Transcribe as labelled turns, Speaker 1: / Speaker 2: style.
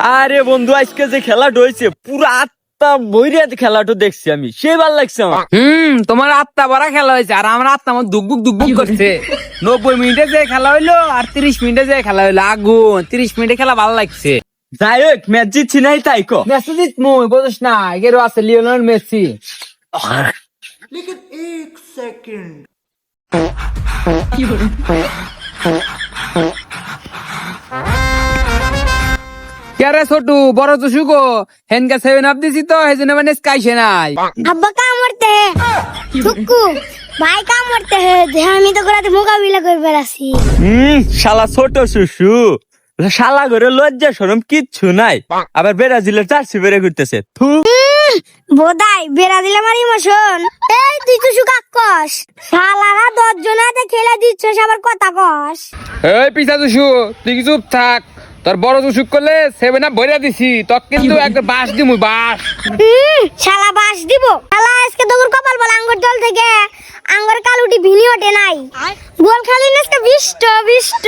Speaker 1: আরে বন্ধু আজকে যে খেলাটা হয়েছে পুরো আত্মা বইরে খেলাটা দেখছি আমি, সে ভালো লাগছে আমার।
Speaker 2: তোমার আত্মা ভরা খেলা হয়েছে আর আমার আত্মা আমার দুকবুক দুকবুক করছে। 90 মিনিটে যে খেলা হইলো আর 30 মিনিটে যে খেলা হইলো, আগুন 30 মিনিটে খেলা ভালো লাগছে।
Speaker 1: যাই হোক ম্যাচ জিতছি নাই তাই কো।
Speaker 2: মেসি জিতমু বুঝছ না, এগেরও আছে লিওনেল মেসি।
Speaker 3: लेकिन एक सेकंड
Speaker 2: কে ছোটু বড় তো শুকো হেনকা 7 আপ দিছি তো হেজনে মানে স্কাইছে নাই।
Speaker 4: अब्बा काम करते हैं थुक्कू भाई काम करते हैं जे আমি তো করাতে মোকাবিলা করে বেরাছি।
Speaker 1: শালা ছোট শুশু, শালা ঘরে লজ্জা শরম কিচ্ছু নাই, আবার ব্রাজিলের জার্সি বেরে ঘুরতেছে। থু
Speaker 4: বোধাই বেরা দিলে আমার ইমোশন। এই তুই তো সুকা কস শালারা 10 জনাতে খেলা দিচ্ছস আবার কথা কস।
Speaker 2: এই পিছা তুসু তুই কি চুপ থাক, তোর বড় তুসুক করলে 7 আপ ভরিয়া দিছি তক কিন্তু একটা বাস দিমু বাস।
Speaker 4: শালা বাস দিব শালা আজকে তোর কপাল বল আঙ্গুর দল থেকে আঙ্গুর কালুটি ভিনি ওঠে নাই গোল খালি আজকে বিষ্ট বিষ্ট।